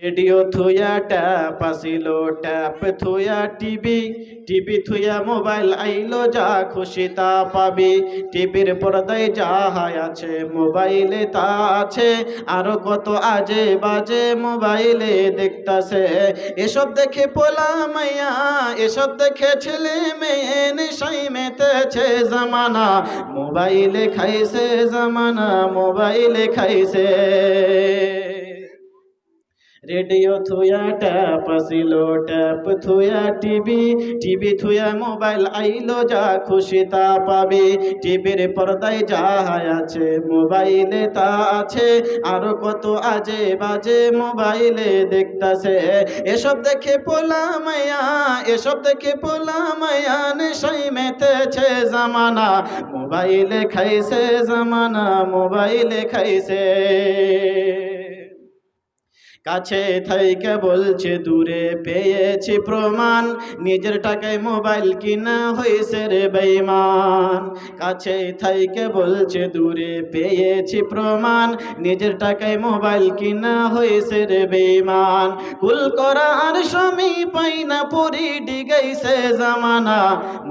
Radio থুয়া tap আসিল, tap থুয়া TV, TV থুয়া mobile আইলো, যা খুশি তা পাবি। টিভির পর্দায় যাহা আছে মোবাইলে তা আছে, আরো কত আজে বাজে মোবাইলে দেখতাছে। এসব দেখে পোলা মাইয়া, এসব দেখে ছেলে মেয়ে নেশাই মেতেছে জামানা, মোবাইলে খাইছে জামানা, মোবাইলে খাইছে। রেডিও থুয়া ট্যাপ আসিল, ট্যাপ থুয়া টিভি, টিভি থুয়া মোবাইল আইলো, যা খুশি তা পাবি। টিভির পর্দায় যাহা আছে মোবাইলে তা আছে, আরো কত আজে বাজে মোবাইলে দেখতাছে। এসব দেখে পোলা মাইয়া, এসব দেখে পোলা মাইয়া নেশাই মেতেছে জামানা, মোবাইলে খাইছে জামানা, মোবাইলে খাইছে। কাছে থাইকে বলছে দূরে পেয়েছি প্রমাণ, নিজের টাকায় মোবাইল কিনা হয়েছে রে বেঈমান। কাছে থাইকে বলছে দূরে পেয়েছি প্রমাণ, নিজের টাকায় মোবাইল কিনা হয়েছে রে বেঈমান। কুল করা আর স্বামী পাই না, পরি ডিগাইছে জামানা,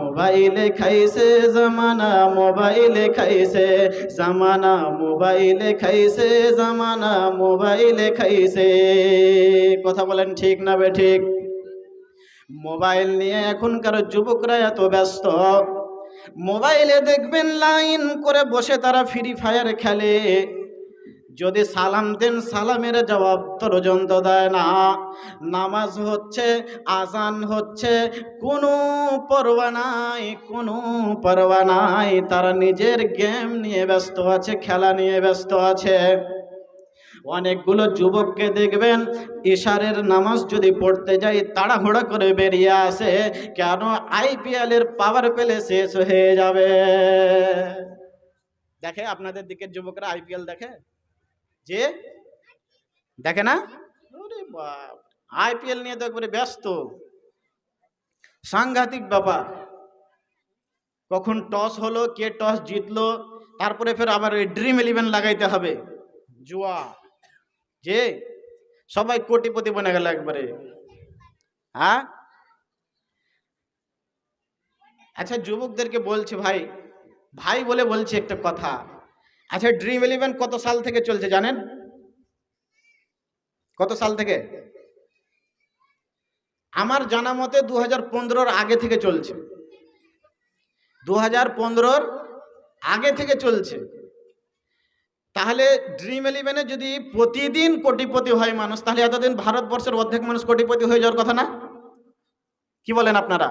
মোবাইলে খাইছে জামানা, মোবাইলে খাইছে জামানা, মোবাইলে খাইছে জামানা, মোবাইলে খাইছে। কথা বলেন ঠিক না বে ঠিক? মোবাইল নিয়ে এখনকার যুবকরা এত ব্যস্ত, মোবাইলে দেখবেন লাইন করে বসে তারা ফ্রি ফায়ার খেলে। যদি সালাম দেন সালামের জবাব পর্যন্ত দেয় না। নামাজ হচ্ছে, আজান হচ্ছে, কোনো পরোয়া নাই, কোনো পরোয়া নাই। তারা নিজের গেম নিয়ে ব্যস্ত আছে, খেলা নিয়ে ব্যস্ত আছে। অনেকগুলো যুবককে দেখবেন ইশারের নামাজ যদি পড়তে যাই তাড়াহুড়া করে বেরিয়ে আসে, কেন আইপিএল এর পাওয়ার পেলে শেষ হয়ে যাবে। দেখে আপনাদের দিকের যুবকরা আইপিএল দেখে? যে দেখে না? আইপিএল নিয়ে তো একবারে ব্যস্ত, সাংঘাতিক ব্যাপার। কখন টস হলো, কে টস জিতলো, তারপরে ফের আবার ওই ড্রিম 11 লাগাইতে হবে, জুয়া। যে সবাই কোটিপতি বনে গেল একবারে। হ্যাঁ, আচ্ছা যুবকদেরকে বলছে, ভাই ভাই বলে বলছে একটা কথা। আচ্ছা ড্রিম 11 কত সাল থেকে চলছে জানেন? কত সাল থেকে? আমার জানা মতে 2015-র আগে থেকে চলছে। 2015-র আগে থেকে চলছে। তাহলে ড্রিম 11-এ যদি প্রতিদিন কোটিপতি হয় মানুষ, তাহলে এতদিন ভারতবর্ষের অর্ধেক মানুষ কোটিপতি হয়ে যাওয়ার কথা না? কি বলেন আপনারা?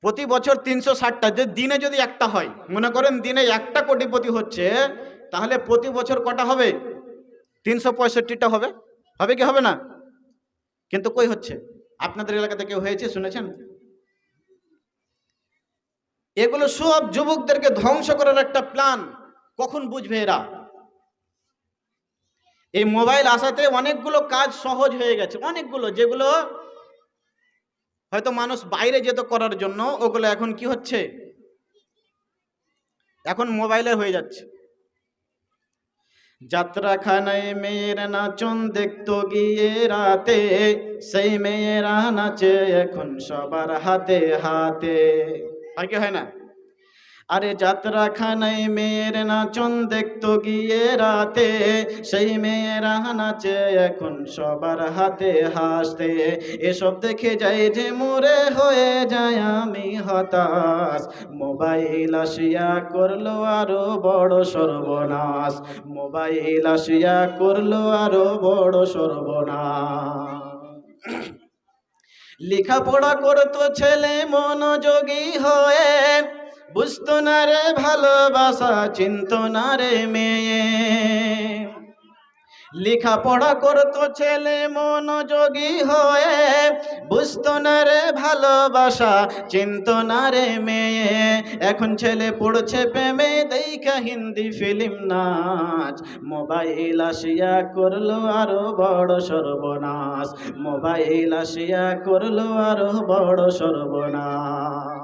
প্রতি বছর 360টা, যে দিনে যদি একটা হয়, মনে করেন দিনে একটা কোটিপতি হচ্ছে, তাহলে প্রতি বছর কটা হবে? 365টা হবে। হবে কি হবে না? কিন্তু কই হচ্ছে? আপনাদের এলাকাতে কেউ হয়েছে শুনেছেন? এগুলো সব যুবকদেরকে ধ্বংস করার একটা প্ল্যান। কখন বুঝবে এরা? এই মোবাইল আসাতে অনেকগুলো কাজ সহজ হয়ে গেছে, অনেকগুলো যেগুলো হয়তো মানুষ বাইরে যেত করার জন্য, ওগুলো এখন কি হচ্ছে? এখন মোবাইলে হয়ে যাচ্ছে। যাত্রাখানায় মেয়ের নাচন দেখতো গিয়ে রাতে, সেই মেয়েরা নাচে এখন সবার হাতে হাতে। আর কি হয় না? আরে যাত্রাখানায় মেয়ের নাচন দেখতো গিয়ে রাতে, সেই মেয়েরা নাচে এখন সবার হাতে হাসতে। এসব দেখে যাই যে মোরে হয়ে যায় আমি হতাশ, মোবাইল আসিয়া করলো আরো বড় সর্বনাশ, মোবাইল আসিয়া করলো আরো বড় সর্বনাশ। লেখাপড়া করতো ছেলে মনোযোগী হয়ে, বুঝতো না রে ভালোবাসা, চিনতো না রে মেয়ে। লেখাপড়া করতো ছেলে মনোযোগী হয়ে, বুঝতো না রে ভালোবাসা, চিনতো না রে মেয়ে। এখন ছেলে পড়ছে প্রেমে দেখা হিন্দি ফিল্ম নাচ, মোবাইল আসিয়া করলো আরো বড় সর্বনাশ, মোবাইল আসিয়া করলো আরো বড় সর্বনাশ।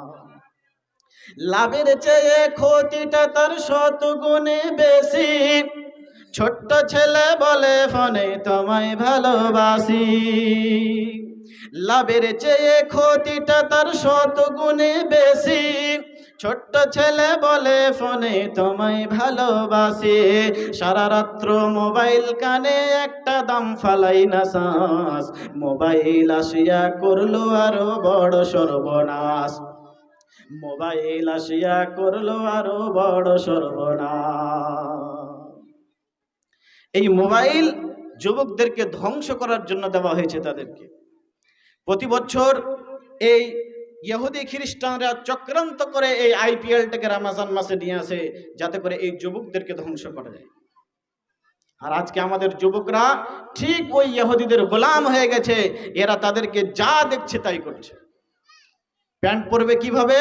লাভের চেয়ে ক্ষতিটা তার 100 গুণে বেশি, ছোট্ট ছেলে বলে ফোনে তোমায় ভালোবাসি, লাভের চেয়ে ক্ষতিটা তার শত গুণে বেশি। ছোট্ট ছেলে বলে ফোনে তোমায় ভালোবাসি, সারা রাত্র মোবাইল কানে একটা দাম ফালাই না শ্বাস, মোবাইল আসিয়া করলো আরো বড় সর্বনাশ, মোবাইল আসিয়া করলো আরো বড় সর্বনাশ। এই মোবাইল যুবকদেরকে ধ্বংস করার জন্য দেওয়া হয়েছে তাদেরকে। প্রতি বছর এই ইহুদি খ্রিস্টানরা চক্রান্ত করে এই আইপিএলটাকে রমজান মাসে নিয়ে আসে যাতে করে এই যুবকদেরকে ধ্বংস করা যায়। আর আজকে আমাদের যুবকরা ঠিক ওই ইহুদিদের গোলাম হয়ে গেছে, এরা তাদেরকে যা দেখছে তাই করছে। প্যান্ট পরবে কিভাবে,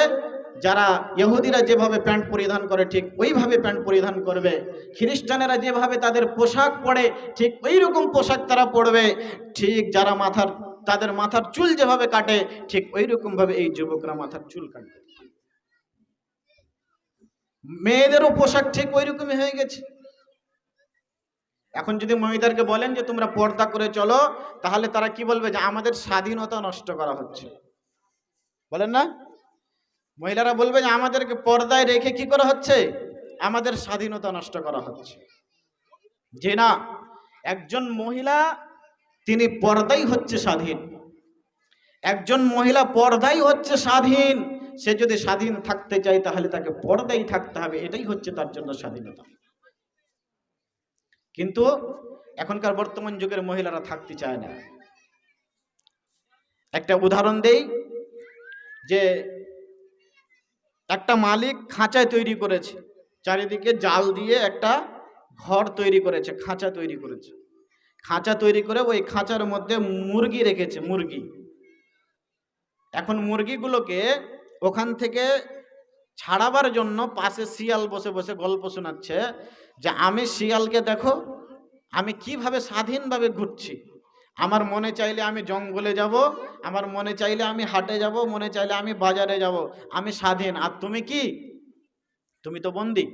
যারা ইহুদিরা যেভাবে প্যান্ট পরিধান করে ঠিক ওইভাবে প্যান্ট পরিধান করবে, খ্রিস্টানেরা যেভাবে তাদের পোশাক পরে ঠিক ওই রকম পোশাক তারা পরবে, ঠিক যারা তাদের মাথার চুল যেভাবে কাটে ঠিক ওই রকম ভাবে এই যুবকরা মাথার চুল কাটবে। মেয়েদেরও পোশাক ঠিক ওই রকমই হয়ে গেছে। এখন যদি মহিলাদেরকে বলেন যে তোমরা পর্দা করে চলো, তাহলে তারা কি বলবে, যে আমাদের স্বাধীনতা নষ্ট করা হচ্ছে। বলেন না, মহিলারা বলবে যে আমাদেরকে পর্দায় রেখে কি করা হচ্ছে, আমাদের স্বাধীনতা নষ্ট করা হচ্ছে। যে না, একজন মহিলা তিনি পর্দাই হচ্ছে স্বাধীন, একজন মহিলা পর্দাই হচ্ছে স্বাধীন। সে যদি স্বাধীন থাকতে চায় তাহলে তাকে পর্দাই থাকতে হবে, এটাই হচ্ছে তার জন্য স্বাধীনতা। কিন্তু এখনকার বর্তমান যুগের মহিলারা থাকতে চায় না। একটা উদাহরণ দেই, যে একটা মালিক খাঁচায় তৈরি করেছে, চারিদিকে জাল দিয়ে একটা ঘর তৈরি করেছে, খাঁচা তৈরি করেছে। খাঁচা তৈরি করে ওই খাঁচার মধ্যে মুরগি রেখেছে, মুরগি। এখন মুরগিগুলোকে ওখান থেকে ছাড়াবার জন্য পাশে শিয়াল বসে বসে গল্প শোনাচ্ছে, যে আমি শিয়ালকে দেখো, আমি কিভাবে স্বাধীনভাবে ঘুরছি, আমার মনে চাইলে আমি জঙ্গলে যাব, আমার মনে চাইলে আমি হাটে যাব, মনে চাইলে আমি বাজারে যাব, আমি স্বাধীন। আর তুমি কি, তুমি তো বন্দী।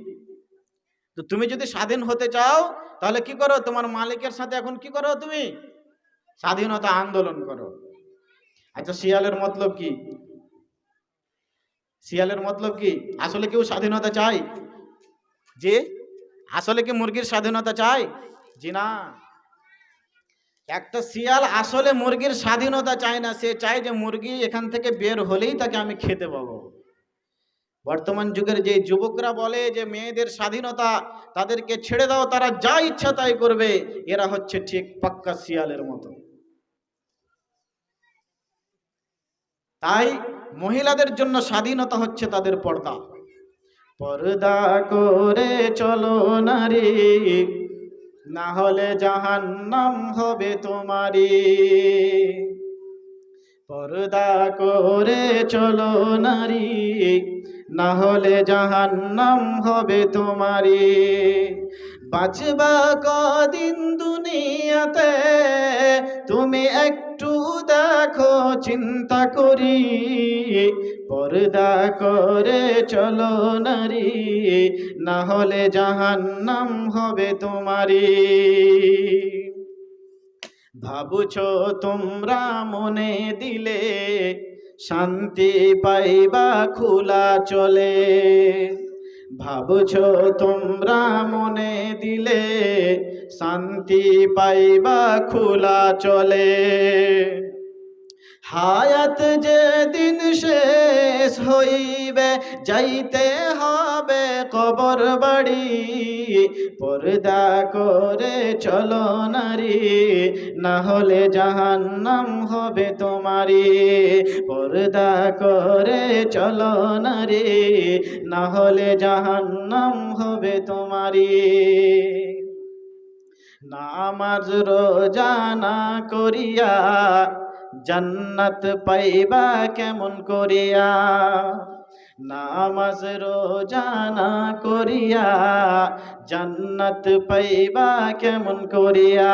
তো তুমি যদি স্বাধীন হতে চাও তাহলে কি করো, তোমার মালিকের সাথে এখন কি করো, তুমি স্বাধীনতা আন্দোলন করো। আচ্ছা, শিয়ালের মতলব কি? শিয়ালের মতলব কি? আসলে কেউ স্বাধীনতা চায়? যে আসলে কি মুরগির স্বাধীনতা চায়? জি না। একটা শিয়াল আসলে মুরগির স্বাধীনতা চায় না, সে চায় যে মুরগি এখান থেকে বের হলেই তাকে আমি খেতে পাবো। বর্তমান যুগের যে যুবকরা বলে যে মেয়েদের স্বাধীনতা, তাদেরকে ছেড়ে দাও, তারা যা ইচ্ছা তাই করবে, এরা হচ্ছে ঠিক পাক্কা শিয়ালের মতো। তাই মহিলাদের জন্য স্বাধীনতা হচ্ছে তাদের পর্দা। পর্দা করে চলো নারী, না হলে জাহান্নাম হবে তোমারি। পর্দা করে চলো নারী, না হলে জাহান্নাম হবে তোমারি। বাঁচবা কদিন দুনিয়াতে, তুমি একটু দেখো চিন্তা করি। পর্দা করে চলো নারী, না হলে জাহান্নাম হবে তোমারি। ভাবছো তোমরা মনে দিলে, শান্তি পাইবা খোলা চলে। ভাবছো তোমরা মনে দিলে, শান্তি পাইবা খোলা চলে। হায়াত যেদিন শেষ হইবে, যাইতে হবে কবর বাড়ি। পর্দা করে চলো নারী, না হলে জাহান্নাম হবে তোমারি। পর্দা করে চলো নারী, না হলে জাহান্নাম হবে তোমারি। নামাজ রোজা না করিয়া, জান্নাত পাইবা কেমন করিয়া। নামাজ রোজা না করিয়া জান্নাত পাইবা কেমন করিয়া?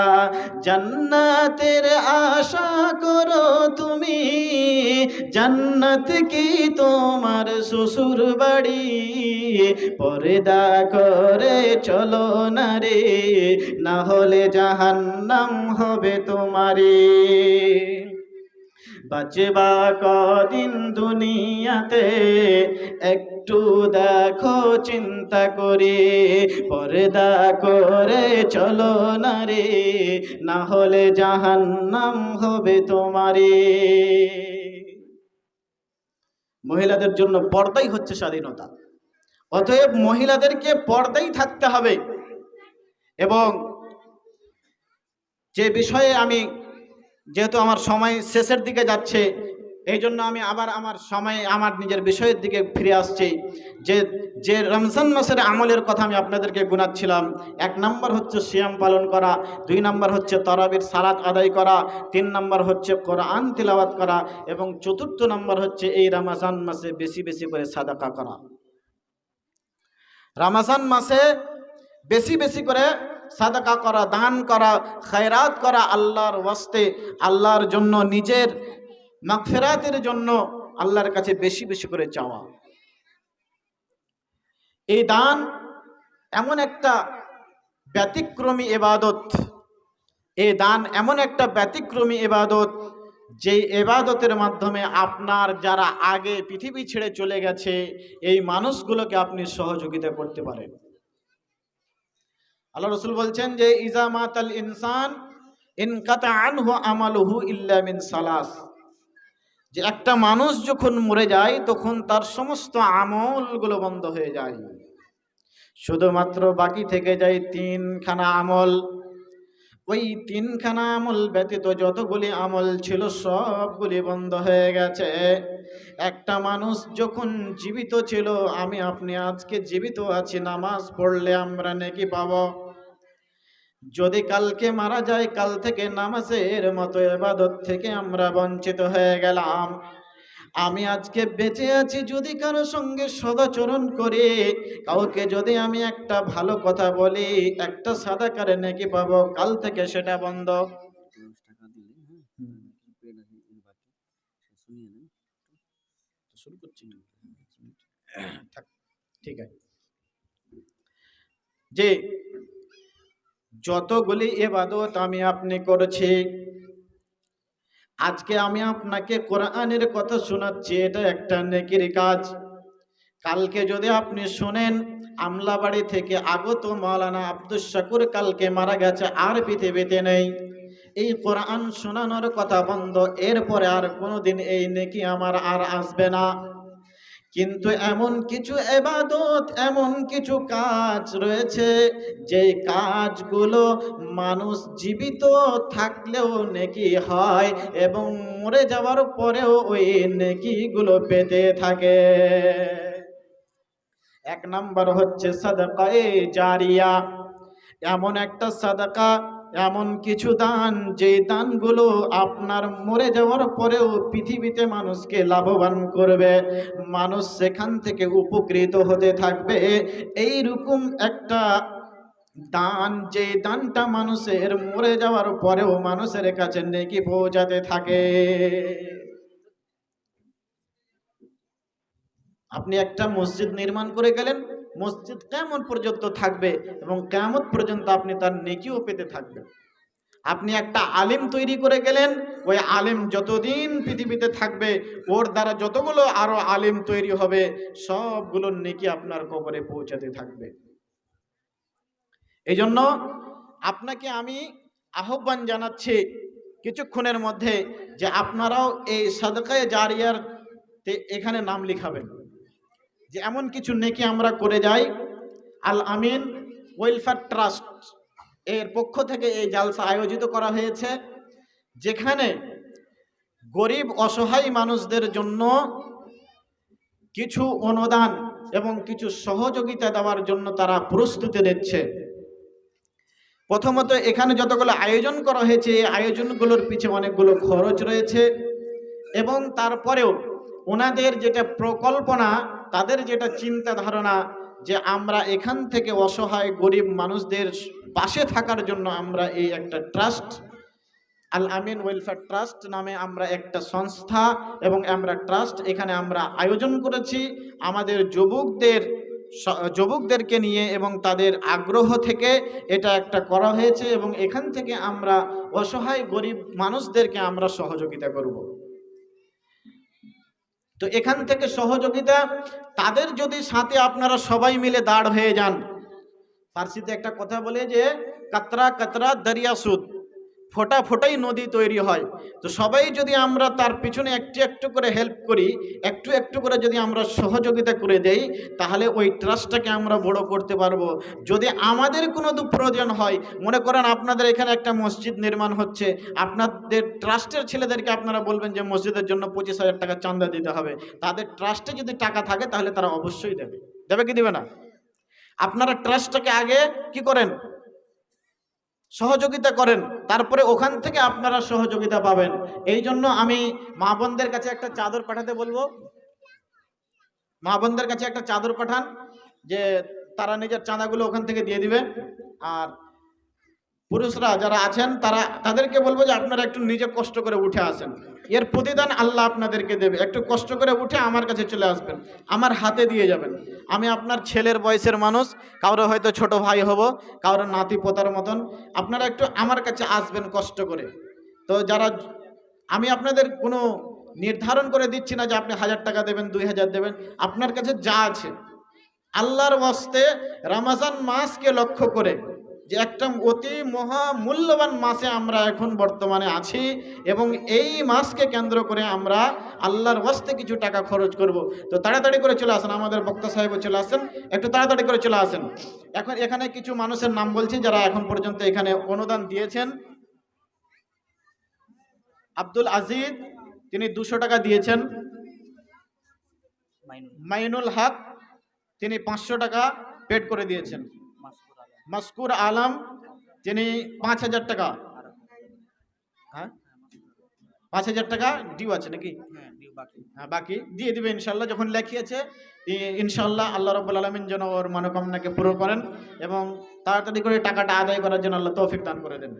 জান্নাতের আশা করো তুমি, জান্নাত কি তোমার শ্বশুর বাড়ি? পর্দা করে চলো না রে, না হলে জাহান্নাম হবে তোমারে। বাঁচবা কদিন দুনিয়াতে একটু দেখো চিন্তা করে, পর্দা করে চলো না রে, না হলে জাহান্নাম হবে তোমারে। মহিলাদের জন্য পর্দাই হচ্ছে স্বাধীনতা। অতএব মহিলাদেরকে পর্দাই থাকতে হবে। এবং যে বিষয়ে আমি, যেহেতু আমার সময় শেষের দিকে যাচ্ছে, এই জন্য আমি আবার আমার নিজের বিষয়ের দিকে ফিরে আসছি। যে রমজান মাসের আমলের কথা আমি আপনাদেরকে গুনাচ্ছিলাম, 1 নম্বর হচ্ছে সিয়াম পালন করা, 2 নম্বর হচ্ছে তারাবির সালাত আদায় করা, 3 নম্বর হচ্ছে কোরআন তিলাওয়াত করা, এবং 4র্থ নম্বর হচ্ছে এই রমজান মাসে বেশি বেশি করে সাদাকা করা। রমজান মাসে বেশি বেশি করে সাদাকা করা, দান করা, খায়রাত করা, আল্লাহর ওয়াস্তে, আল্লাহর জন্য, নিজের মাগফিরাতের জন্য আল্লাহর কাছে বেশি বেশি করে চাওয়া। এই দান এমন একটা ব্যতিক্রমী ইবাদত, এই দান এমন একটা ব্যতিক্রমী ইবাদত, যে ইবাদতের মাধ্যমে আপনার যারা আগে পৃথিবী ছেড়ে চলে গেছে এই মানুষগুলোকে আপনি সহযোগিতা করতে পারেন। আল্লাহ রাসূল বলছেন যে ইজা মাতাল ইনসান ইনকাতা আনহু আমালুহু ইল্লা মিন সালাস, যে একটা মানুষ যখন মরে যায় তখন তার সমস্ত আমলগুলো বন্ধ হয়ে যায়, শুধুমাত্র বাকি থেকে যায় 3খানা আমল। ওই 3খানা আমল ব্যতীত যতগুলি আমল ছিল সবগুলি বন্ধ হয়ে গেছে। একটা মানুষ যখন জীবিত ছিল, আমি আপনি আজকে জীবিত আছি, নামাজ পড়লে আমরা নেকি পাবো। যদি কালকে মারা যায়, কাল থেকে নামাজের মতো ইবাদত থেকে আমরা বঞ্চিত হয়ে গেলাম। আমি আজকে বেঁচে আছি, যদি কারো সঙ্গে সদাচরণ করে, কাউকে যদি আমি একটা ভালো কথা বলি, একটা সাদাকার নেকি পাবো, কাল থেকে সেটা বন্ধ। ঠিক আছে, যে যতগুলি ইবাদত আমি আপনি করেছি, আজকে আমি আপনাকে কোরআনের কথা শোনাচ্ছি, এটা একটা নেকির কাজ। কালকে যদি আপনি শোনেন, আমলাবাড়ি থেকে আগত মাওলানা আব্দুস শাকুর কালকে মারা গেছে, আর পৃথিবীতে নেই, এই কোরআন শোনানোর কথা বন্ধ, এরপরে আর কোনোদিন এই নেকি আমার আর আসবে না। কিন্তু এমন কিছু ইবাদত, এমন কিছু কাজ রয়েছে, যে কাজগুলো মানুষ জীবিত থাকলেও নেকি হয় এবং মরে যাওয়ার পরেও ওই নেকিগুলো পেতে থাকে। 1 নম্বর হচ্ছে সাদাকায়ে জারিয়া, এমন একটা সাদাকা, এমন কিছু দান, যে দানগুলো আপনার মরে যাওয়ার পরেও পৃথিবীতে মানুষকে লাভবান করবে, মানুষ সেখান থেকে উপকৃত হতে থাকবে। এই রকম একটা দান, যে দানটা মানুষের মরে যাওয়ার পরেও মানুষের কাছে নেকি পৌঁছাতে থাকে। আপনি একটা মসজিদ নির্মাণ করে গেলেন, মসজিদ কিয়ামত পর্যন্ত থাকবে এবং কিয়ামত পর্যন্ত আপনি তার নেকিও পেতে থাকবেন। আপনি একটা আলিম তৈরি করে গেলেন, ওই আলিম যতদিন পৃথিবীতে থাকবে, ওর দ্বারা যতগুলো আরো আলিম তৈরি হবে, সবগুলোর নেকি আপনার কবরে পৌঁছাতে থাকবে। এই জন্য আপনাকে আমি আহ্বান জানাচ্ছি কিছুক্ষণের মধ্যে, যে আপনারাও এই সাদকায়ে জারিয়ার এখানে নাম লিখাবেন, যে এমন কিছু নেকি আমরা করে যাই। আল আমিন ওয়েলফেয়ার ট্রাস্ট এর পক্ষ থেকে এই জালসা আয়োজিত করা হয়েছে, যেখানে গরিব অসহায় মানুষদের জন্য কিছু অনুদান এবং কিছু সহযোগিতা দেওয়ার জন্য তারা প্রস্তুতি নিচ্ছে। প্রথমত এখানে যতগুলো আয়োজন করা হয়েছে, এই আয়োজনগুলোর পিছনে অনেকগুলো খরচ রয়েছে, এবং তারপরেও ওনাদের যেটা প্রকল্পনা, তাদের যেটা চিন্তা ধারণা যে আমরা এখান থেকে অসহায় গরিব মানুষদের পাশে থাকার জন্য আমরা এই একটা ট্রাস্ট, আল আমিন ওয়েলফেয়ার ট্রাস্ট নামে আমরা একটা সংস্থা এবং আমরা ট্রাস্ট এখানে আমরা আয়োজন করেছি আমাদের যুবকদেরকে নিয়ে এবং তাদের আগ্রহ থেকে এটা একটা করা হয়েছে এবং এখান থেকে আমরা অসহায় গরিব মানুষদেরকে আমরা সহযোগিতা করব। তো এখান থেকে সহযোগিতা তাদের যদি সাথে আপনারা সবাই মিলে দাঁড় হয়ে যান, ফার্সিতে একটা কথা বলে যে কাতরা কাতরা দরিয়া সুদ, ফোটা ফোটাই নদী তৈরি হয়। তো সবাই যদি আমরা তার পিছনে একটু একটু করে হেল্প করি, একটু একটু করে যদি আমরা সহযোগিতা করে দেই, তাহলে ওই ট্রাস্টটাকে আমরা বড় করতে পারবো। যদি আমাদের কোনো প্রয়োজন হয়, মনে করেন আপনাদের এখানে একটা মসজিদ নির্মাণ হচ্ছে, আপনাদের ট্রাস্টের ছেলেদেরকে আপনারা বলবেন যে মসজিদের জন্য 25,000 টাকা চাঁদা দিতে হবে, তাদের ট্রাস্টে যদি টাকা থাকে তাহলে তারা অবশ্যই দেবে। দেবে কি দেবে না? আপনারা ট্রাস্টটাকে আগে কি করেন? সহযোগিতা করেন, তারপরে ওখান থেকে আপনারা সহযোগিতা পাবেন। এই জন্য আমি মা বোনদের কাছে একটা চাদর পাঠাতে বলবো, মা বোনদের কাছে একটা চাদর পাঠান যে তারা নিজের চাঁদাগুলো ওখান থেকে দিয়ে দিবে। আর পুরুষরা যারা আছেন তাদেরকে বলবো যে আপনারা একটু নিজে কষ্ট করে উঠে আসেন, এর প্রতিদান আল্লাহ আপনাদেরকে দেবে। একটু কষ্ট করে উঠে আমার কাছে চলে আসবেন, আমার হাতে দিয়ে যাবেন। আমি আপনার ছেলের বয়সের মানুষ, কারো হয়তো ছোট ভাই হব, কারো নাতি পোতার মতন, আপনারা একটু আমার কাছে আসবেন কষ্ট করে। তো যারা, আমি আপনাদের কোনো নির্ধারণ করে দিচ্ছি না যে আপনি 1000 টাকা দেবেন, 2000 দেবেন, আপনার কাছে যা আছে আল্লাহর ওয়াস্তে রমজান মাসকে লক্ষ্য করে, যে একটা অতি মহামূল্যবান মাসে আমরা এখন বর্তমানে আছি এবং এই মাসকে কেন্দ্র করে আমরা আল্লাহর ওয়াস্তে কিছু টাকা খরচ করব। তো তাড়াতাড়ি করে চলে আসেন, আমাদের বক্তা সাহেবও চলে আসেন, একটু তাড়াতাড়ি করে চলে আসেন। এখন এখানে কিছু মানুষের নাম বলছি যারা এখন পর্যন্ত এখানে অনুদান দিয়েছেন। আব্দুল আজিজ, তিনি 200 টাকা দিয়েছেন। মাইনুল হক, তিনি 500 টাকা পেড করে দিয়েছেন। মাসকুর আলম, তিনি 5000 টাকা, হ্যাঁ 5000 টাকা ডিউ আছে নাকি? হ্যাঁ, বাকি দিয়ে দিবে ইনশাল্লাহ। যখন লেখিয়েছে ইনশাল্লাহ আল্লাহ রাব্বুল আলামিন যেন ওর মনোকামনাকে পুরো করেন এবং তাড়াতাড়ি করে টাকাটা আদায় করার জন্য আল্লাহ তৌফিক দান করে দেন।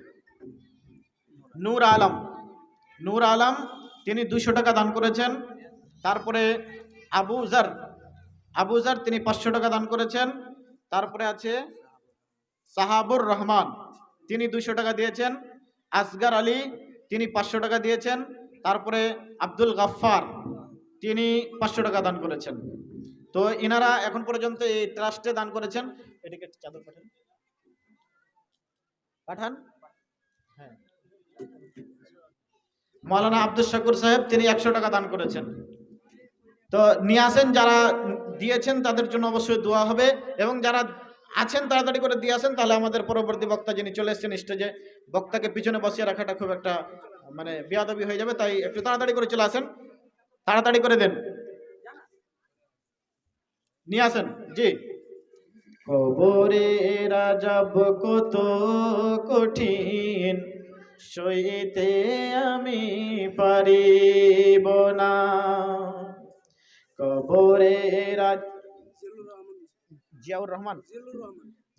নূর আলম, তিনি 200 টাকা দান করেছেন। তারপরে আবু জার, তিনি 500 টাকা দান করেছেন। তারপরে আছে সাহাবুর রহমান, তিনি 200 টাকা দিয়েছেন। আসগার আলী, তিনি 500 টাকা দিয়েছেন। তারপরে আব্দুল গাফফার, তিনি 500 টাকা দান করেছেন। তো ইনারা এখন পর্যন্ত এই ট্রাস্টে দান করেছেন। এদিকে চাদর পাঠান। হ্যাঁ, মাওলানা আব্দুল শাকুর সাহেব, তিনি 100 টাকা দান করেছেন। তো নিয়ে আসেন, যারা দিয়েছেন তাদের জন্য অবশ্যই দোয়া হবে এবং যারা আছেন তাড়াতাড়ি করে দিয়ে আসেন, তাহলে আমাদের পরবর্তী বক্তা যিনি চলে এসেছেন স্টেজে, বক্তাকে পিছনে বসিয়ে রাখাটা খুব একটা মানে বেয়াদবি হয়ে যাবে, তাই একটু তাড়াতাড়ি করে চলে আসেন, তাড়াতাড়ি করে দেন, নিয়ে আসেন। জি। কবরে রাজাব কত কঠিন, সইতে আমি পারিব না। কবরে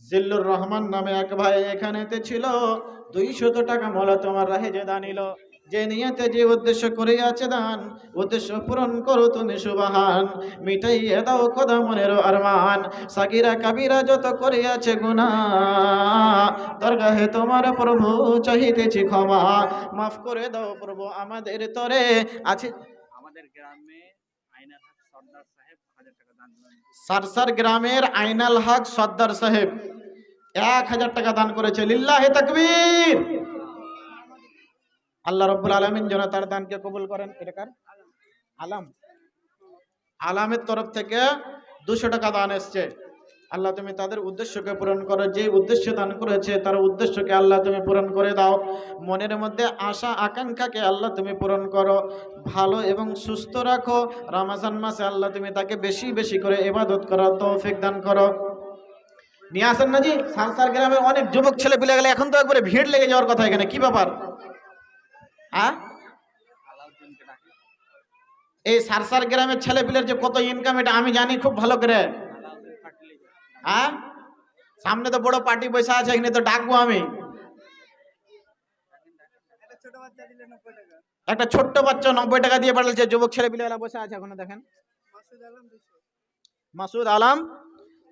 জিল্লুর রহমান নামে এক ভাই এখানেতে ছিল, 200 টাকা মলা তোমার রাহে যে দানিল, যে নিয়তে যে উদ্দেশ্য করিয়াছে দান, উদ্দেশ্য পূরণ করো তুমি সুবহান, মিটাইয়া দাও খোদা মনের আরমান, সাগিরা কাবিরা যত করিয়াছে গুনাহ, দরগাহে তোমার প্রভু চাহিতেছি ক্ষমা, মাফ করে দাও প্রভু আমাদের তরে। আছে আমাদের গ্রামে সারসার গ্রামের আইনাল হক সর্দার সাহেব 1000 টাকা দান করেছে। লিল্লাহি তাকবীর। আল্লাহ রাব্বুল আলামিন যেন তার দানকে কবুল করেন। এটা কার? আলামের তরফ থেকে 200 টাকা দান এসছে। আল্লাহ তুমি তাদের উদ্দেশ্যকে পূরণ করো, যে উদ্দেশ্য দান করেছে তার উদ্দেশ্যকে আল্লাহ তুমি পূরণ করে দাও, মনের মধ্যে আশা আকাঙ্ক্ষাকে আল্লাহ তুমি পূরণ করো, ভালো এবং সুস্থ রাখো। রমজান মাসে আল্লাহ তুমি তাকে বেশি বেশি করে ইবাদত করার তৌফিক দান করো। নিয়ে আসেন না জি। সালসার গ্রামের অনেক যুবক ছেলে পেলে গেলে এখন তো একবারে ভিড় লেগে যাওয়ার কথা, এখানে কি ব্যাপার? হ্যাঁ, এই সারসার গ্রামের ছেলেপিলের যে কত ইনকাম এটা আমি জানি খুব ভালো করে। হ্যাঁ, সামনে তো বড় পার্টি বসে আছে, এখানে তো ডাকবো আমি। একটা ছোট্ট বাচ্চা 90 টাকা দিয়ে পাঠাচ্ছে, যুবক ছেলেপিলেরা বসে আছে এখনো দেখেন। মাসুদ আলম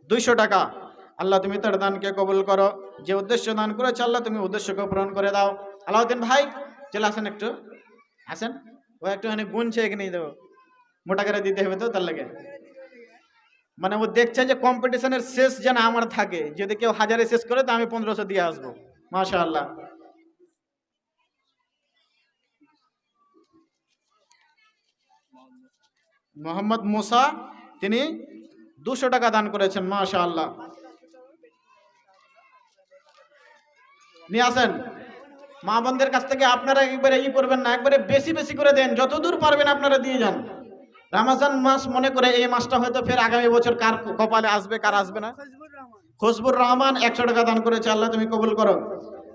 200 টাকা। আল্লাহ তুমি তার দানকে কবুল করো, যে উদ্দেশ্য দান করেছে আল্লাহ তুমি উদ্দেশ্যকে পূরণ করে দাও। আলাউদ্দিন ভাই চলে আসেন, একটু আসেন। ও একটুখানি গুনছে, এখানে দেবো, মোটা করে দিতে হবে তো, তার লাগে মানে ও দেখছে যে কম্পিটিশনের শেষ যেন আমার থাকে, যদি কেউ 1000-এ শেষ করে তো আমি 1500 দিয়ে আসবো। মাশাআল্লাহ। মোহাম্মদ মুসা তিনি 200 টাকা দান করেছেন। মাশাআল্লাহ, নিয়ে আসেন। মা বোনদের কাছ থেকে আপনারা একবারে করবেন না, একবারে বেশি বেশি করে দেন, যতদূর পারবেন আপনারা দিয়ে যান। রমজান মাস মনে করে এই মাসটা হয়তো ফের আগামী বছর কার কপালে আসবে কার আসবে না। খুশবুর রহমান 100 টাকা দান করেছে, আল্লাহ তুমি কবুল করো।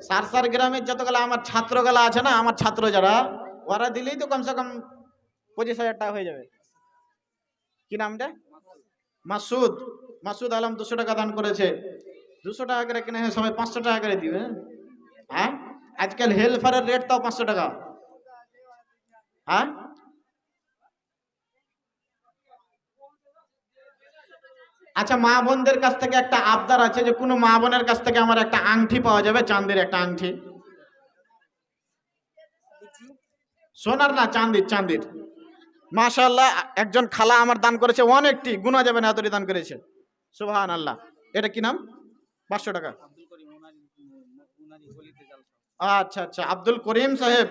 সারসার গ্রামের যতগুলো আমার ছাত্রগুলা আছে না, আমার ছাত্র যারা, ওরা দিলেই তো কমসে কম 25,000 টাকা হয়ে যাবে। কি নামটা? মাসুদ। মাসুদ আলম 200 টাকা দান করেছে। 200 টাকা করে কিনে সবাই 500 টাকা করে দিবে। হ্যাঁ, আজকাল হেলফারের রেট তাও 500 টাকা। হ্যাঁ, আচ্ছা, মা বোনদের কাছ থেকে একটা আবদার আছে যে কোনো মা বোনের কাছ থেকে আমার একটা আংটি পাওয়া যাবে, চাঁদের একটা আংটি। সোনার না, চাঁদির, চাঁদির। মাশাআল্লাহ, একজন খালা আমার দান করেছে, অনেকটি গুণা যাবে না এতটি দান করেছে। সুবহানাল্লাহ। এটা কি নাম? 500 টাকা। আচ্ছা আচ্ছা, আব্দুল করিম সাহেব,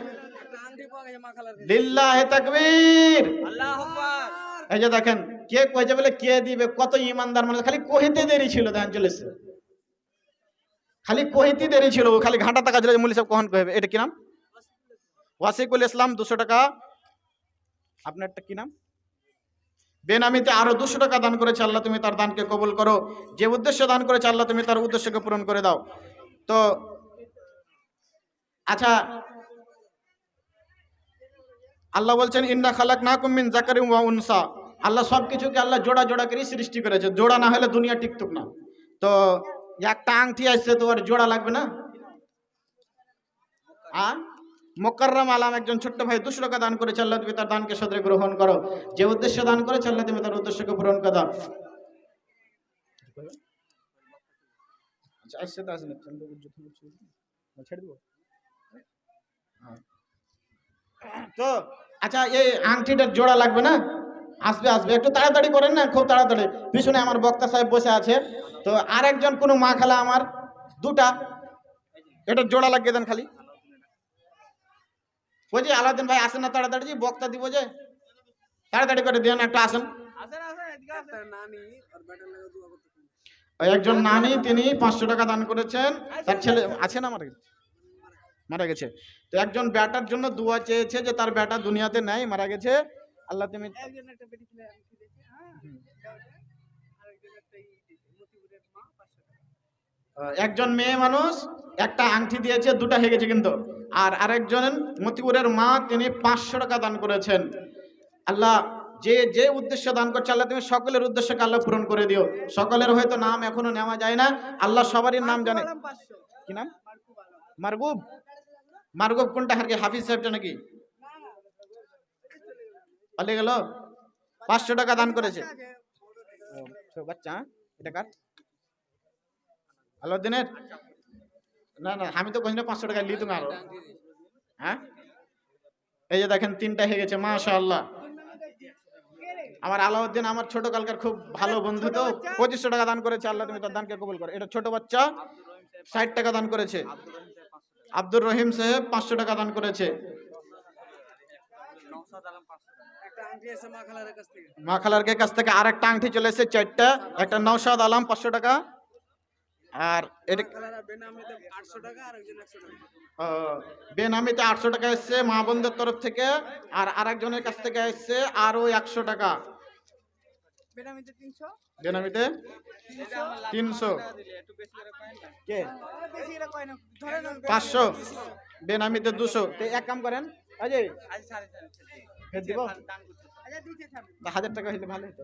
লিল্লাহি তাকবীর, আল্লাহু আকবার। এই যে দেখেন, কে কইছে বলে কে দিবে, কত ইমানদার মানুষ, খালি কহিতে দেরি ছিল, ধান চলেছে, খালি কহিতে দেরি ছিল, খালি ঘাটা টাকা ছিল, মুলি সব কখন কইবে। এটা কি নাম? ওয়াসিকুল ইসলাম 200 টাকা। আপনারটা কি নাম? বেনামিতে আরো 200 টাকা দান করেছে, আল্লাহ তুমি তার দানকে কবুল করো, যে উদ্দেশ্য দান করেছে আল্লাহ তুমি তার উদ্দেশ্যকে পূরণ করে দাও। তো আচ্ছা, আল্লাহ বলছেন ইন্না খালাকনাকুম মিন যাকারিন ওয়া উনসা। আল্লাহ সবকিছুকে আল্লাহ জোড়া জোড়া করে সৃষ্টি করেছে, জোড়া না হলে দুনিয়া টিকতুক না। তো একটা আংটি আসছে তো আর জোড়া লাগবে না। মোকাররম আলম একজন ছোট্ট ভাই 200 টাকা দান করেছে, আল্লাহ তুমি তার দানকে সদরে গ্রহণ করো, যে উদ্দেশ্য দান করেছে আল্লাহ তুমি তার উদ্দেশ্যকে পূরণ করে দাও। তো আচ্ছা, এই আংটিটার জোড়া লাগবে না? আসবে আসবে, একটু তাড়াতাড়ি করেন না, খুব তাড়াতাড়ি। পিছনে আমার বক্তা সাহেব বসে আছে, তো আর একজন কোনো মা খালা আমার দুটা, এটা জোড়া লাগিয়ে দেন খালি। ওই যে আলাউদ্দিন ভাই আসেন না তাড়াতাড়ি, বক্তা দিব যে, তাড়াতাড়ি করে দেন, একটা আসেন। একজন নানি তিনি 500 টাকা দান করেছেন, তার ছেলে আছে না মারা গেছে, তো একজন বেটার জন্য দোয়া চেয়েছে যে তার বেটা দুনিয়াতে নাই, মারা গেছে। আল্লাহ তুমি, একজন মেয়ে মানুষ একটা আংটি দিয়েছে, দুটা হয়ে গেছে কিন্তু, আর আরেকজন মতিপুরের মা তিনি 500 টাকা দান করেছেন। আল্লাহ যে যে উদ্দেশ্য দান করছে আল্লাহ তুমি সকলের উদ্দেশ্যকে আল্লাহ পূরণ করে দিও। সকলের হয়তো নাম এখনো নেওয়া যায় না, আল্লাহ সবারই নাম জানে। কি নাম? মারগুব। মারগুব কোনটা? হাফিজ সাহেবটা নাকি? পালিয়ে গেল। 500 টাকা দান করেছে বাচ্চা। এটা কার? আলাউদ্দিনের? না না, আমি তো কইনি 500 টাকা লিতুম আরো। হ্যাঁ, এই যে দেখেন 3টা হয়ে গেছে, মাশাআল্লাহ। আমার আলাউদ্দিন আমার ছোট কালকার খুব ভালো বন্ধু, তো 2500 টাকা দান করেছে, আল্লাহ তুমি তার দানকে কবুল করো। এটা ছোট বাচ্চা 60 টাকা দান করেছে। আব্দুর রহিম সাহেব 500 টাকা দান করেছে। মা খালার কাছ থেকে আরেকটা আংটি চলে এসেছে, 4টা। একটা নওশাদ আলম 500 টাকা, আর এটা বেনামিতে 800 টাকা এসছে মা বোনদের তরফ থেকে, আর আরেকজনের কাছ থেকে এসছে আরো 100 টাকা। বেনামিতে 300, কে 500, বেনামিতে 200। এক কাম করেন, দিব 1000 টাকা হইলে ভালো হতো।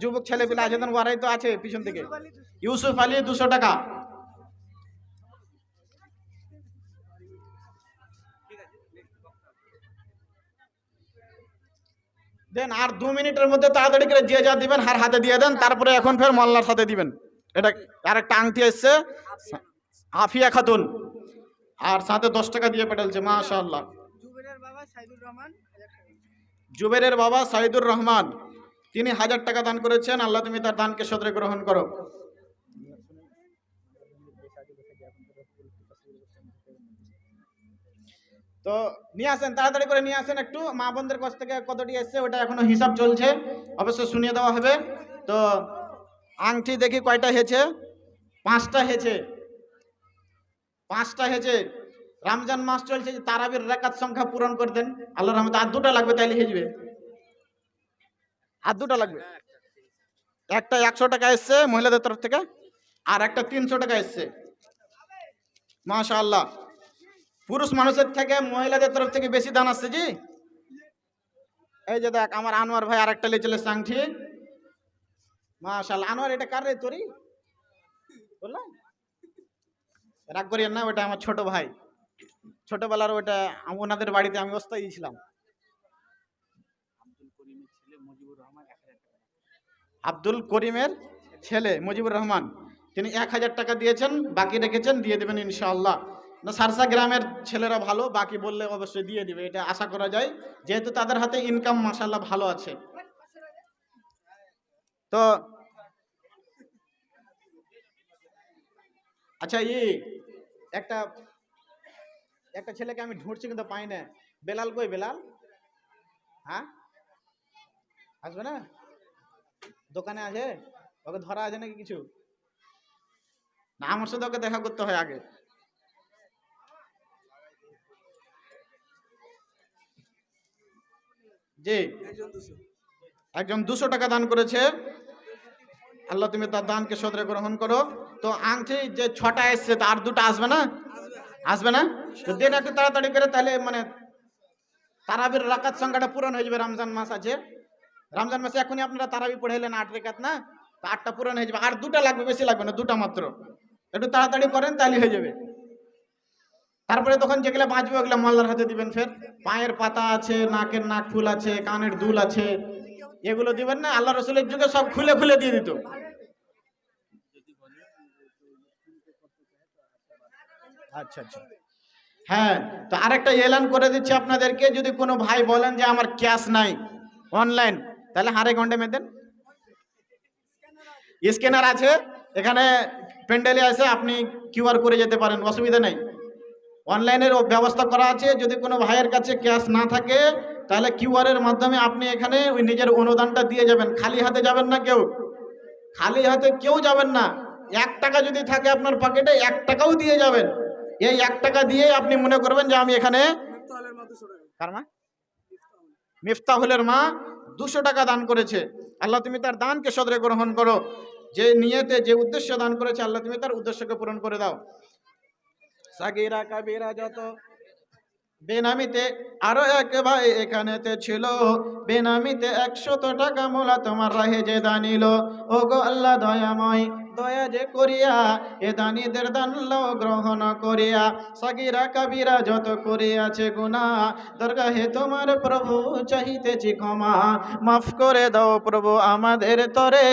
যুবক ছেলে পেলে আছে, ওরাই তো আছে পিছন থেকে। ইউসুফ আলী 200 টাকা। দেন আর 2 মিনিটের মধ্যে তাড়াতাড়ি করে যে যা দিবেন হার হাতে দিয়ে দেন, তারপরে এখন ফের মোল্লার সাথে দিবেন। এটা আরেকটা আংটি এসছে আফিয়া খাতুন, আর সাথে 10 টাকা দিয়ে পাঠালছে। মাশাআল্লাহ। জুবেরের বাবা সাইদুর রহমান, তিনি 1000 টাকা দান করেছেন। আল্লাহ তুমি তার দানকে সদরে গ্রহণ করো। তো নিয়ে আসেন, তাড়াতাড়ি করে নিয়ে আসেন একটু। মা বোনদের কাছ থেকে কতটি এসছে ওটা এখনো হিসাব চলছে, অবশ্যই শুনিয়ে দেওয়া হবে। তো আংটি দেখি কয়টা হয়েছে। 5টা হয়েছে, 5টা হয়েছে। রমজান মাস চলছে, তারাবির রাকাত সংখ্যা পূরণ করে দেন আল্লাহর রহমতে। আর 2টা লাগবে, তাইলে হয়ে যাবে। আর 2টা লাগবে। একটা 100 টাকা এসছে মহিলাদের তরফ থেকে, আর একটা 300 টাকা এসছে। মাশাআল্লাহ। পুরুষ মানুষের থেকে মহিলাদের তরফ থেকে বেশি দান আসছে জি। এই যে দেখ আমার আনোয়ার ভাই আরেকটা লিয়ে চলে এসছে আংটি। মাশাআল্লাহ। আনোয়ার এটা কার রে তোরই? বললাম রাগ করিয়েন না, ওটা আমার ছোট ভাই। ছোটবেলার ওটা ওনাদের বাড়িতে আমি ওস্তাদ ছিলাম। আব্দুল করিমের ছেলে মুজিবুর রহমান, তিনি 1000 টাকা দিয়েছেন, বাকি রেখেছেন, দিয়ে দেবেন ইনশাআল্লাহ। না সারসা গ্রামের ছেলেরা ভালো, বাকি বললে অবশ্যই দিয়ে দিবে, এটা আশা করা যায়, যেহেতু তাদের হাতে ইনকাম মাশাআল্লাহ ভালো আছে। তো আচ্ছা, একটা একটা ছেলেকে আমি ঢুঁড়ছি কিন্তু পাই না। বেলাল কই? বেলাল হ্যাঁ আসবে না? দোকানে আছে? ওকে ধরা আছে নাকি কিছু? না আমার সাথে ওকে দেখা করতে হয় আগে। জি, একজন 200 টাকা দান করেছে। আল্লাহ তুমি তার দানকে সদরে গ্রহণ করো। তো আংটি যে 6টা এসছে, তার 2টা আসবে না? আসবে না? তো দেন একটু তাড়াতাড়ি করে, তাহলে মানে তারাবির রাকাত সংখ্যাটা পূরণ হয়ে যাবে। রমজান মাস আছে, রমজান মাসে এখনই আপনারা তারাবি পড়াইলেন 8 রাকাত না, তো 8টা পূরণ হয়ে যাবে। আর 2টা লাগবে, বেশি লাগবে না, 2টা মাত্র। একটু তাড়াতাড়ি করেন, তাহলে হয়ে যাবে। তারপরে তখন যেগুলো বাঁচবে ওগুলো মোল্লার হাতে দিবেন। ফের পায়ের পাতা আছে, নাকের নাক ফুল আছে, কানের দুল আছে, এগুলো দিবেন না। আল্লাহ রসুলের যুগে সব খুলে খুলে দিয়ে দিত। আচ্ছা আচ্ছা, হ্যাঁ। তো আরেকটা এলান করে দিচ্ছি আপনাদেরকে, যদি কোনো ভাই বলেন যে আমার ক্যাশ নাই, অনলাইন, তাহলে হারে ঘন্টা মেদেন, স্ক্যানার আছে এখানে প্যান্ডেলে আছে, আপনি কিউআর করে যেতে পারেন, অসুবিধা নেই। অনলাইনের ব্যবস্থা করা আছে। যদি কোনো ভাইয়ের কাছে ক্যাশ না থাকে, তাহলে কিউআর এর মাধ্যমে আপনি এখানে ওই নিজের অনুদানটা দিয়ে যাবেন। খালি হাতে যাবেন না কেউ, খালি হাতে কেউ যাবেন না। 1 টাকা যদি থাকে আপনার পকেটে, 1 টাকাও দিয়ে যাবেন। এই 1 টাকা দিয়ে আপনি মনে করবেন যে আমি এখানে, কার মা? মিফতাহুলের মা 200 টাকা দান করেছে। আল্লাহ তুমি তার দানকে সদরে গ্রহণ করো। যে নিয়তে, যে উদ্দেশ্য দান করেছে, আল্লাহ তুমি তার উদ্দেশ্যকে পূরণ করে দাও। সাগীরা কাবীরা যত বেনামিতে, আরো এক ভাই এখানেতে ছিল, বেনামিতে 100 টাকা মোলা তোমার রাহে যে দানিল। ও গো আল্লাহ দয়াময়, দয়া যে করিয়া এ দানিদের দান লও গ্রহণ করিয়া। সাগীরা কাবীরা যত করিয়াছে গুনাহ, দরগাহে তোমার প্রভু চাহিতেছি ক্ষমা। মাফ করে দাও প্রভু আমাদের তরে,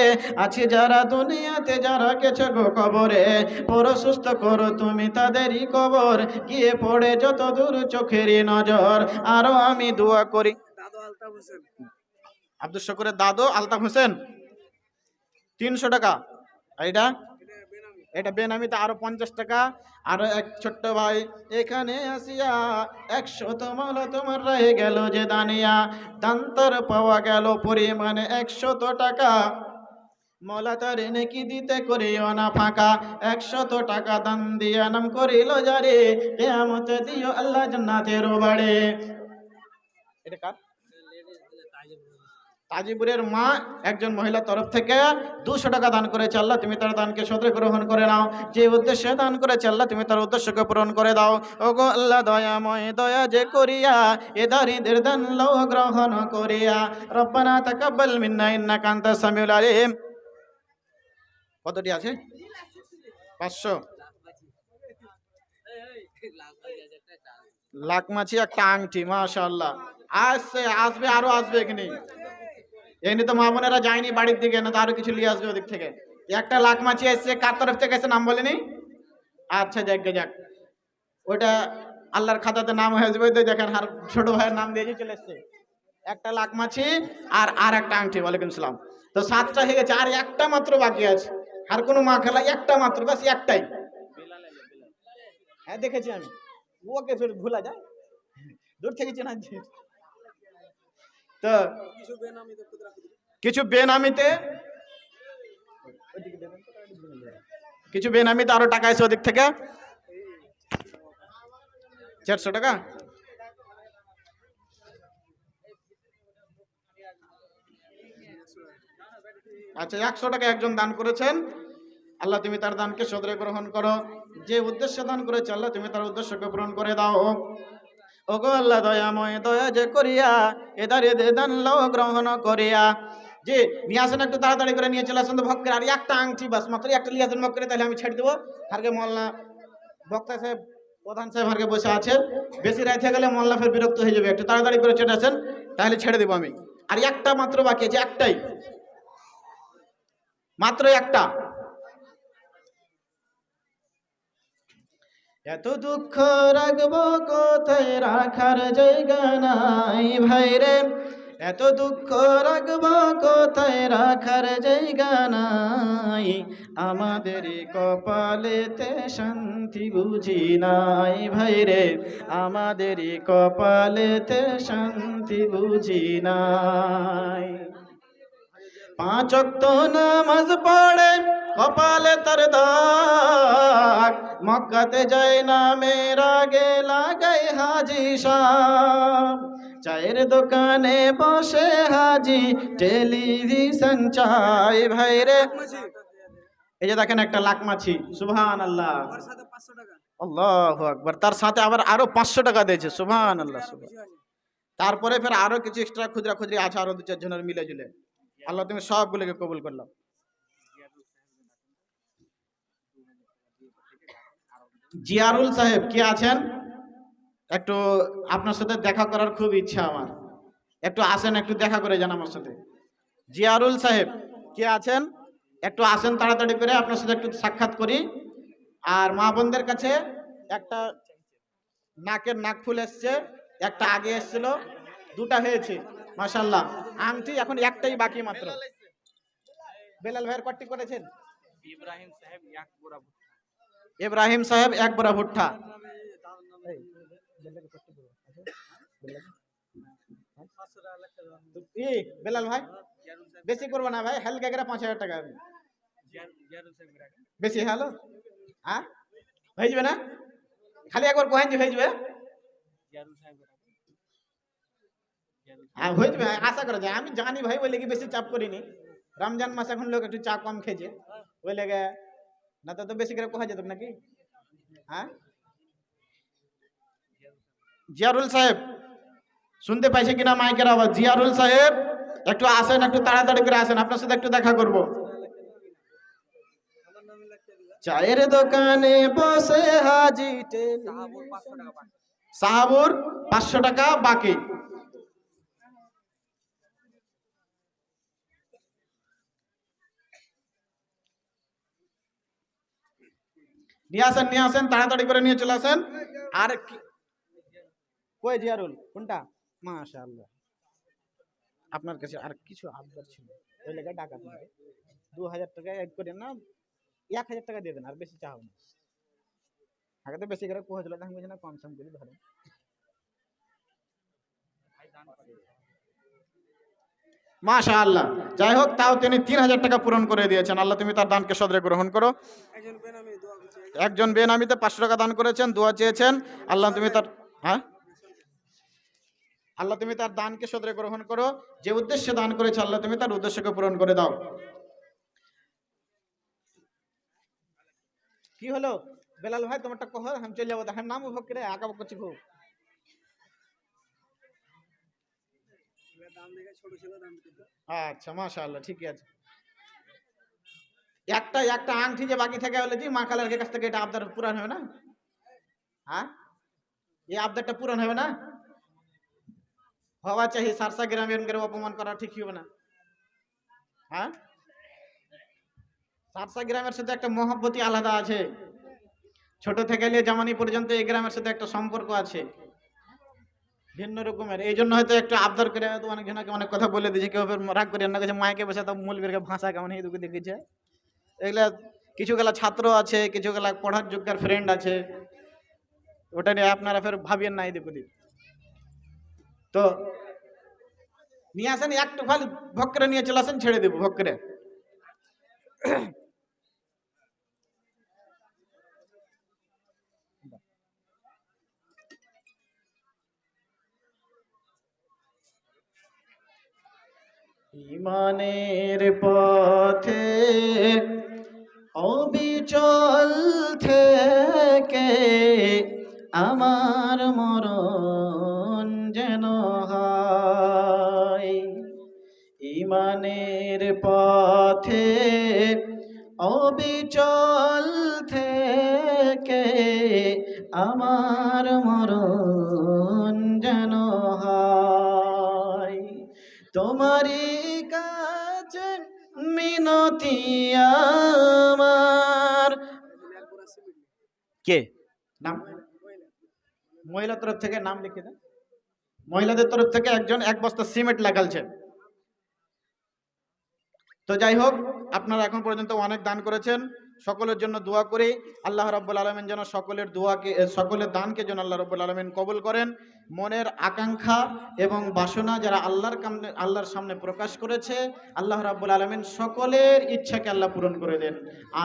আছে যারা দুনিয়াতে, যারা গেছে গো কবরে। পর সুস্থ করো তুমি তাদেরই কবর, গিয়ে পড়ে যত দূর চোখেরই নজর। আরো আমি দোয়া করি। আব্দুল শকুরের দাদু আলতাফ হোসেন 300 টাকা। এটা এটা বেনামিতে আরো 50 টাকা। আরো এক ছোট্ট ভাই এখানে আসিয়া 100 তোমার রয়ে গেল যে দানিয়া, দান্তর পাওয়া গেল পরিমাণে 100 টাকা। মৌলা তার নেকি দিতে করিও না ফাঁকা, 100 টাকা দান দিয়া নাম করিল যারে, কিয়ামতে দিও আল্লাহ জান্নাতের বাড়ি। এটা কার? হাজিপুরের মা একজন মহিলা তরফ থেকে 200 টাকা দান করেছে। আল্লাহ তুমি তার দানকে সদরে গ্রহণ করে নাও। যে উদ্দেশ্যে দান করেছে আল্লাহ তুমি তার উদ্দেশ্যকে পূরণ করে দাও। ওগো আল্লাহ দয়াময়, দয়া যে করিয়া এ দারিদ্রের দান লও গ্রহণ করিয়া। রব্বানা তাকাব্বাল মিন্না ইন্নাকা আনতাস সামিউল আলিম। কতটি আছে? 500। লাখ মাছি একটা আংটি, মাশাআল্লাহ। আসবে আরো আসবে এখানে। এমনি তো মা বোনেরা যায়নি বাড়ির দিকে, না তো আরো কিছু নিয়ে আসবে ওদিক থেকে। একটা লাখ মাছি এসছে, কার তরফ থেকে এসে নাম বলেনি? আচ্ছা যাক, ওইটা আল্লাহর খাতাতে নাম হয়ে যাবে। দেখেন আর ছোট ভাইয়ের নাম দিয়ে চলে এসছে। একটা লাখ মাছি আর একটা আংটি। ওয়ালাইকুম সালাম। তো 7টা হয়ে গেছে, আর একটা মাত্র বাকি আছে। আর কোনো মা খেলা একটা মাত্র, বাস একটাই। হ্যাঁ দেখেছি আমি, ওকে ফের ভুলা যায়, দূর থেকে চেনা। তো কিছু বেনামিতে আরো টাকা আছে ওদিক থেকে। 400 টাকা। আচ্ছা 100 টাকা একজন দান করেছেন। আল্লাহ তুমি তার দানকে সদরে গ্রহণ করো। যে উদ্দেশ্যে দান করেছে আল্লাহ তুমি তার উদ্দেশ্যকে পূরণ করে দাও। ওগো আল্লাহ দয়াময়, দয়া যে করিয়া এ দারিদ্রের দান লও গ্রহণ করিয়া। যে নিয়ে আসেন, একটু তাড়াতাড়ি করে নিয়ে চলে আসেন তো ভক্তের। আর একটা আংটি বাস মাত্র একটা নিয়ে আসেন ভক্তের, তাহলে আমি ছেড়ে দেবো। হারকে মোল্লা বক্তা সাহেব, প্রধান সাহেব হারকে বসে আছে। বেশি রাত হয়ে গেলে মোল্লা ফের বিরক্ত হয়ে যাবে। একটু তাড়াতাড়ি করে চলে আসেন, তাহলে ছেড়ে দেবো আমি। আর একটা মাত্র বাকি আছে, একটাই মাত্র একটা। এত দুঃখ রাখবো কোথায়, রাখার জায়গা নাই ভাই রে। এত দুঃখ রাখবো কোথায়, রাখার জায়গা নাই। আমাদের কপালেতে শান্তি বুঝি নাই ভাই রে। আমাদের কপালেতে শান্তি বুঝি নাই। 5 ওয়াক্ত নামাজ পড়ে কপালে তার দাগ, মক্কাতে যায় না মেরা গে লাগাই হাজি সাহেব। চায়ের দোকানে বসে হাজি টেলিভিশন চাই ভাই রে। এই যে দেখেন একটা লাখ মাছি, সুবহানাল্লাহ, আল্লাহু আকবার। তার সাথে আবার আরো 500 টাকা দিয়েছে, সুবহানাল্লাহ। তারপরে ফের আরো কিছু এক্সট্রা খুচরা খুচরি আছে, আরো 2-4 জনের মিলে জুলে। আল্লাহ তুমি সবগুলোকে কবুল করলাম। জিয়ারুল সাহেব কি আছেন? একটু আপনার সাথে দেখা করার খুব ইচ্ছা আমার। একটু আসেন, একটু দেখা করে যান আমার সাথে। জিয়ারুল সাহেব কি আছেন? একটু আসেন তাড়াতাড়ি করে, আপনার সাথে একটু সাক্ষাৎ করি। আর মা বোনদের কাছে একটা নাকের নাক ফুল এসছে, একটা আগে এসেছিল, 2টা হয়েছে মাশাআল্লাহ। আংটি এখন একটাই বাকি মাত্র। বেলাল ভাইয়ের কটি করেছেন? ইব্রাহিম সাহেব 1 বড়া ভুট্টা। বেলাল ভাই বেশি করবো না ভাই, হালকা করে 5000 টাকা বেশি। হ্যালো, হ্যাঁ হয়ে যাবে না? খালি একবার কহেন যে হয়ে যাবে। হ্যাঁ হয়ে যাবে, আশা করা যায়। আমি জানি ভাই, ওই লেগে বেশি চাপ করিনি। রমজান মাস এখন লোক একটু চা কম খেয়েছে, ওই লেগে, না তো বেশি করে কোহা যেত নাকি। হ্যাঁ জিয়ারুল সাহেব শুনতে পাইছে কিনা মাইকের আওয়াজ? জিয়ারুল সাহেব একটু আসেন, একটু তাড়াতাড়ি করে আসেন, আপনার সাথে একটু দেখা করব। চায়ের দোকানে বসে হাজি সাহাবুর 500 টাকা বাকি। নিয়ে আসেন তাড়াতাড়ি করে নিয়ে চলে আসেন। আর কই জিয়ারুল কোনটা? মাশাআল্লাহ, আপনার কাছে আর কিছু আবদার ছিল, ওই লেগে টাকা দিন। 2000 টাকা অ্যাড করেন না, 1000 টাকা দিয়ে দেন, আর বেশি চাও না। আগে তো বেশি করে কোহা চলে দেখুন না, কম সম করে ধরেন। মাশাআল্লাহ, যাই হোক, তাও তিনি 3000 টাকা পূরণ করে দিয়েছেন। আল্লাহ তুমি তার দানকে সদরে গ্রহণ করো। একজন বেনামিতে 500 টাকা দান করেছেন, দোয়া চেয়েছেন। আল্লাহ তুমি তার, হ্যাঁ আল্লাহ তুমি তার দানকে সদরে গ্রহণ করো, যে উদ্দেশ্যে দান করেছে আল্লাহ তুমি তার উদ্দেশ্যকে পূরণ করে দাও। কি হলো বেলাল ভাই, তোমারটা কহ, আমি চলে যাবো, দেখেন নাম ভক্রে আঁকা করছি খুব। আচ্ছা মাশাআল্লাহ, ঠিকই আছে। একটা একটা আংটি যে বাকি থাকে বলে জি মা কালারের কাছ থেকে এটা আবদার পূরণ হবে না? হ্যাঁ, এই আবদারটা পূরণ হবে না? হওয়া চাই, সারসা গ্রামের অপমান করা ঠিক হবে না। হ্যাঁ, সারসা গ্রামের সাথে একটা মহব্বতী আলাদা আছে, ছোট থেকে নিয়ে জামানি পর্যন্ত এই গ্রামের সাথে একটা সম্পর্ক আছে ভিন্ন রকমের। এই জন্য হয়তো একটু আবদার করে হয়তো অনেক জনকে অনেক কথা বলে দিয়েছে, কেউ রাগ করে না গেছে মাইকে বসে তো মূলবীরকে ভাষা কেমন এই দুটো দেখেছে। এগুলা কিছু গেলা ছাত্র আছে, কিছু গেলা পড়ার যোগ্যের ফ্রেন্ড আছে, ওটা নিয়ে আপনারা ফের ভাবিয়েন নাই দেখুন। তো নিয়ে আসেন একটু খালি ভক্করে নিয়ে চলে আসেন, ছেড়ে দেবো ভক্করে। ইমানের পথে অবিচল থেকে আমার মরণ যেন হয়। ইমানের পথে অবিচল থেকে আমার মরণ যেন হয়। তোমারই কাছে মিনতি আমার। কে নাম? মহিলা তরফ থেকে নাম লিখে দেন। মহিলাদের তরফ থেকে একজন এক বস্তা সিমেন্ট লাগালছে। তো যাই হোক, আপনারা এখন পর্যন্ত অনেক দান করেছেন, সকলের জন্য দোয়া করি আল্লাহ রাব্বুল আলামিন যেন সকলের দোয়াকে, সকলের দানকে যেন আল্লাহ রাব্বুল আলামিন কবুল করেন। মনের আকাঙ্ক্ষা এবং বাসনা যারা আল্লাহর সামনে প্রকাশ করেছে, আল্লাহ রাব্বুল আলামিন সকলের ইচ্ছাকে আল্লাহ পূরণ করে দেন।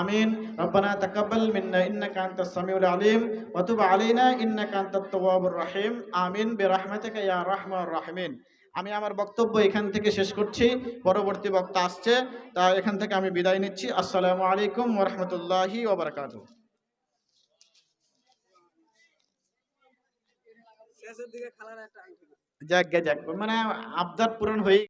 আমিন। রব্বানা তাকাব্বাল মিন্না ইন্নাকা আনতাস সামিউল আলিম ওয়া তুব আলাইনা ইন্নাকা আনতাত তাওয়াবুর রহিম। আমিন বিরহমাতিকা ইয়া আরহামার রাহিমিন। আমি আমার বক্তব্য এখান থেকে শেষ করছি, পরবর্তী বক্তা আসছে, তা এখান থেকে আমি বিদায় নিচ্ছি। আসসালামু আলাইকুম ওয়া রাহমাতুল্লাহি ওয়া বারাকাতুহু। যাক মানে আবদার পূরণ হয়ে